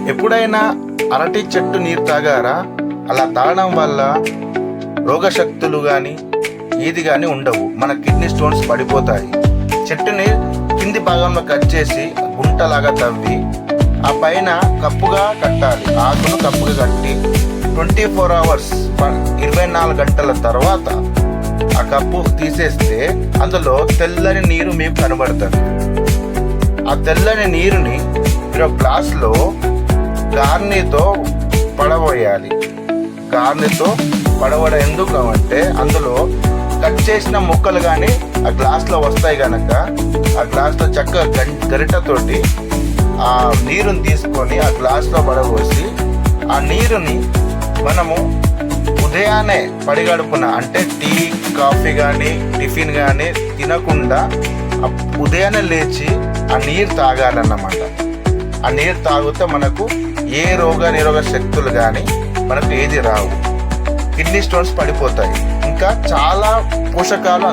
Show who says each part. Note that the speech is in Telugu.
Speaker 1: ఎప్పుడైనా అరటి చెట్టు నీరు తాగారా? అలా తాగడం వల్ల రోగశక్తులు కానీ ఏది కానీ ఉండవు. మన కిడ్నీ స్టోన్స్ పడిపోతాయి. చెట్టుని కింది భాగంలో కట్ చేసి గుంటలాగా తవ్వి ఆ పైన కప్పుగా కట్టాలి. ఆకును కప్పుగా కట్టి 24 hours 24 గంటల తర్వాత ఆ కప్పు తీసేస్తే అందులో తెల్లని నీరు మీకు కనబడుతుంది. ఆ తెల్లని నీరుని మీరు గ్లాస్లో గార్నీతో పడబోయాలి. గార్నీతో పడవడం ఎందుకు అంటే అందులో కట్ చేసిన ముక్కలు కానీ ఆ గ్లాస్లో వస్తాయి కనుక ఆ గ్లాస్లో చక్కగా గరిటతోటి ఆ నీరుని తీసుకొని ఆ గ్లాస్లో పడబోసి ఆ నీరుని మనము ఉదయాన్నే పడిగడుపున అంటే టీ కాఫీ కానీ టిఫిన్ కానీ తినకుండా ఉదయాన్నే లేచి ఆ నీరు తాగాలన్నమాట. ఆ నీరు తాగితే మనకు ఏ రోగ నిరోధక శక్తులు కానీ మనకు ఏది రావు. కిడ్నీ స్టోన్స్ పడిపోతాయి. ఇంకా చాలా పోషకాలు